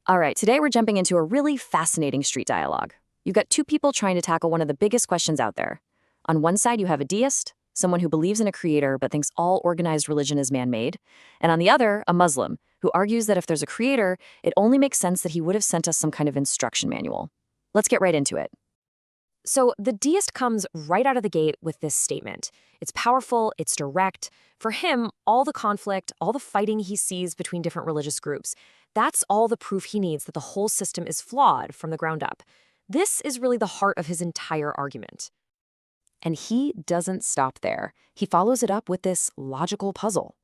All right, today we're jumping into a really fascinating street dialogue. You've got two people trying to tackle one of the biggest questions out there. On one side, you have a deist, someone who believes in a creator but thinks all organized religion is man-made. And on the other, a Muslim, who argues that if there's a creator, it only makes sense that he would have sent us some kind of instruction manual. Let's get right into it. So the deist comes right out of the gate with this statement. It's powerful, it's direct. For him, all the conflict, all the fighting he sees between different religious groups, that's all the proof he needs that the whole system is flawed from the ground up. This is really the heart of his entire argument. And he doesn't stop there. He follows it up with this logical puzzle.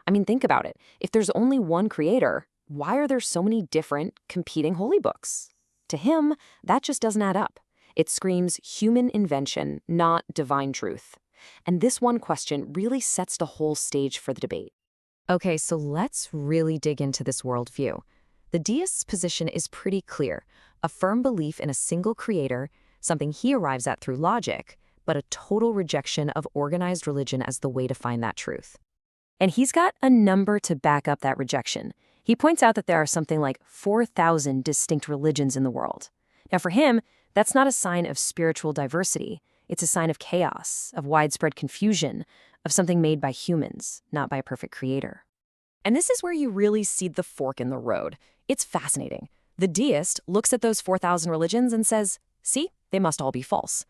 I mean, think about it. If there's only one creator, why are there so many different competing holy books? To him, that just doesn't add up. It screams human invention, not divine truth. And this one question really sets the whole stage for the debate. Okay, so let's really dig into this worldview. The deist's position is pretty clear. A firm belief in a single creator, something he arrives at through logic, but a total rejection of organized religion as the way to find that truth. And he's got a number to back up that rejection. He points out that there are something like 4,000 distinct religions in the world. Now for him, that's not a sign of spiritual diversity. It's a sign of chaos, of widespread confusion, of something made by humans, not by a perfect creator. And this is where you really see the fork in the road. It's fascinating. The deist looks at those 4,000 religions and says, see, they must all be false.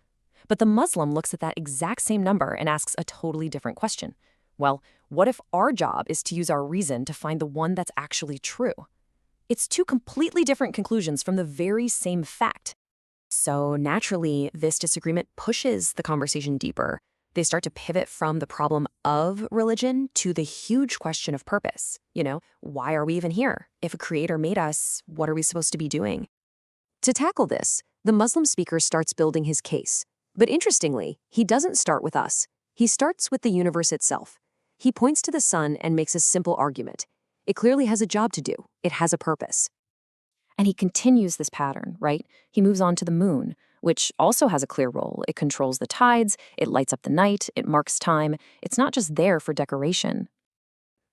But the Muslim looks at that exact same number and asks a totally different question. Well, what if our job is to use our reason to find the one that's actually true? It's two completely different conclusions from the very same fact. So naturally, this disagreement pushes the conversation deeper. They start to pivot from the problem of religion to the huge question of purpose. Why are we even here? If a creator made us, what are we supposed to be doing? To tackle this, the Muslim speaker starts building his case. But interestingly, he doesn't start with us. He starts with the universe itself. He points to the sun and makes a simple argument. It clearly has a job to do. It has a purpose. And he continues this pattern, right? He moves on to the moon, which also has a clear role. It controls the tides, it lights up the night, it marks time. It's not just there for decoration.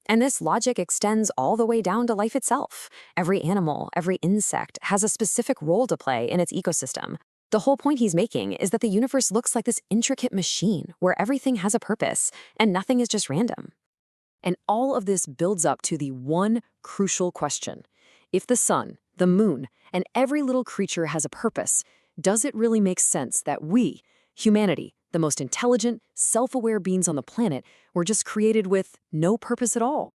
And this logic extends all the way down to life itself. Every animal, every insect has a specific role to play in its ecosystem. The whole point he's making is that the universe looks like this intricate machine where everything has a purpose and nothing is just random. And all of this builds up to the one crucial question. If the sun, the moon, and every little creature has a purpose, does it really make sense that we, humanity, the most intelligent, self-aware beings on the planet, were just created with no purpose at all?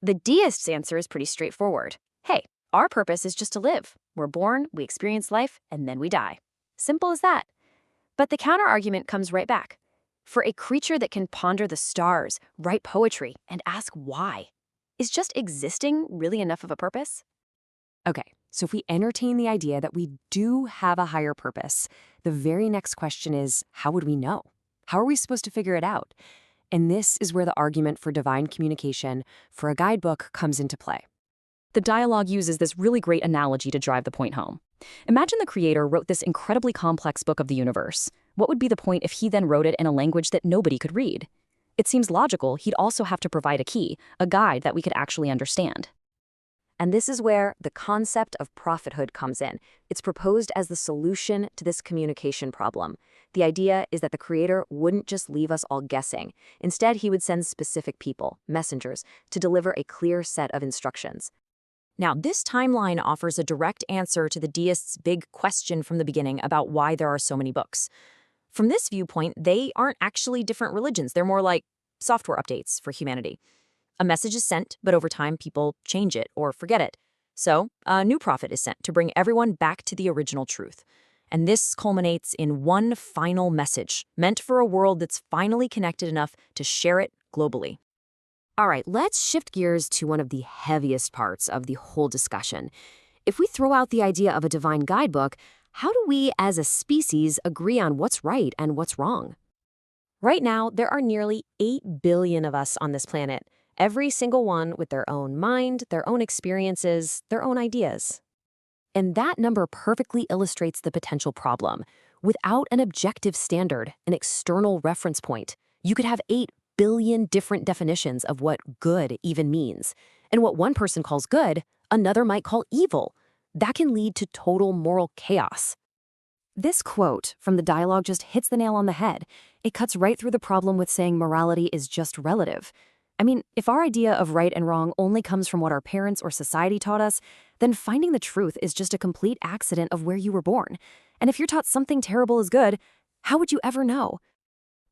The deist's answer is pretty straightforward. Hey, our purpose is just to live. We're born, we experience life, and then we die. Simple as that. But the counter-argument comes right back. For a creature that can ponder the stars, write poetry, and ask why, is just existing really enough of a purpose? Okay, so if we entertain the idea that we do have a higher purpose, the very next question is, how would we know? How are we supposed to figure it out? And this is where the argument for divine communication for a guidebook comes into play. The dialogue uses this really great analogy to drive the point home. Imagine the creator wrote this incredibly complex book of the universe. What would be the point if he then wrote it in a language that nobody could read? It seems logical he'd also have to provide a key, a guide that we could actually understand. And this is where the concept of prophethood comes in. It's proposed as the solution to this communication problem. The idea is that the creator wouldn't just leave us all guessing. Instead, he would send specific people, messengers, to deliver a clear set of instructions. Now, this timeline offers a direct answer to the deist's big question from the beginning about why there are so many books. From this viewpoint, they aren't actually different religions. They're more like software updates for humanity. A message is sent, but over time, people change it or forget it. So, a new prophet is sent to bring everyone back to the original truth. And this culminates in one final message, meant for a world that's finally connected enough to share it globally. All right, let's shift gears to one of the heaviest parts of the whole discussion. If we throw out the idea of a divine guidebook, how do we as a species agree on what's right and what's wrong? Right now, there are nearly 8 billion of us on this planet. Every single one with their own mind, their own experiences, their own ideas. And that number perfectly illustrates the potential problem. Without an objective standard, an external reference point, you could have 8 billion different definitions of what good even means. And what one person calls good, another might call evil. that can lead to total moral chaos. This quote from the dialogue just hits the nail on the head. It cuts right through the problem with saying morality is just relative. I mean, if our idea of right and wrong only comes from what our parents or society taught us, then finding the truth is just a complete accident of where you were born. And if you're taught something terrible is good, how would you ever know?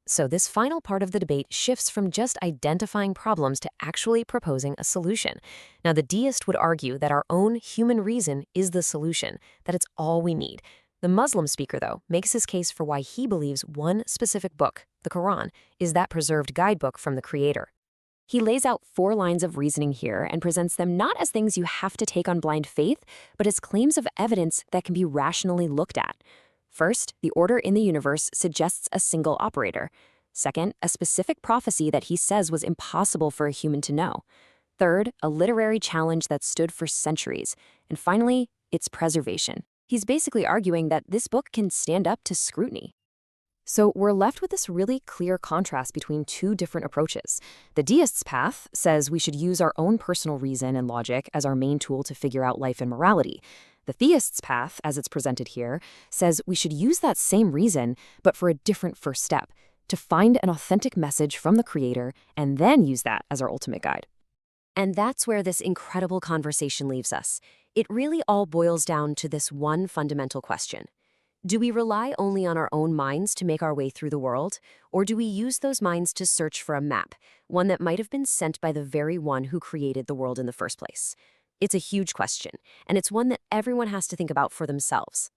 So this final part of the debate shifts from just identifying problems to actually proposing a solution. Now, the deist would argue that our own human reason is the solution, that it's all we need. The Muslim speaker, though, makes his case for why he believes one specific book, the Quran, is that preserved guidebook from the Creator. He lays out 4 lines of reasoning here and presents them not as things you have to take on blind faith, but as claims of evidence that can be rationally looked at. First, the order in the universe suggests a single operator. Second, a specific prophecy that he says was impossible for a human to know. Third, a literary challenge that stood for centuries. And finally, its preservation. He's basically arguing that this book can stand up to scrutiny. So we're left with this really clear contrast between 2 different approaches. The deist's path says we should use our own personal reason and logic as our main tool to figure out life and morality. The theist's path, as it's presented here, says we should use that same reason, but for a different first step, to find an authentic message from the Creator and then use that as our ultimate guide. And that's where this incredible conversation leaves us. It really all boils down to this one fundamental question. Do we rely only on our own minds to make our way through the world, or do we use those minds to search for a map, one that might have been sent by the very one who created the world in the first place? It's a huge question, and it's one that everyone has to think about for themselves.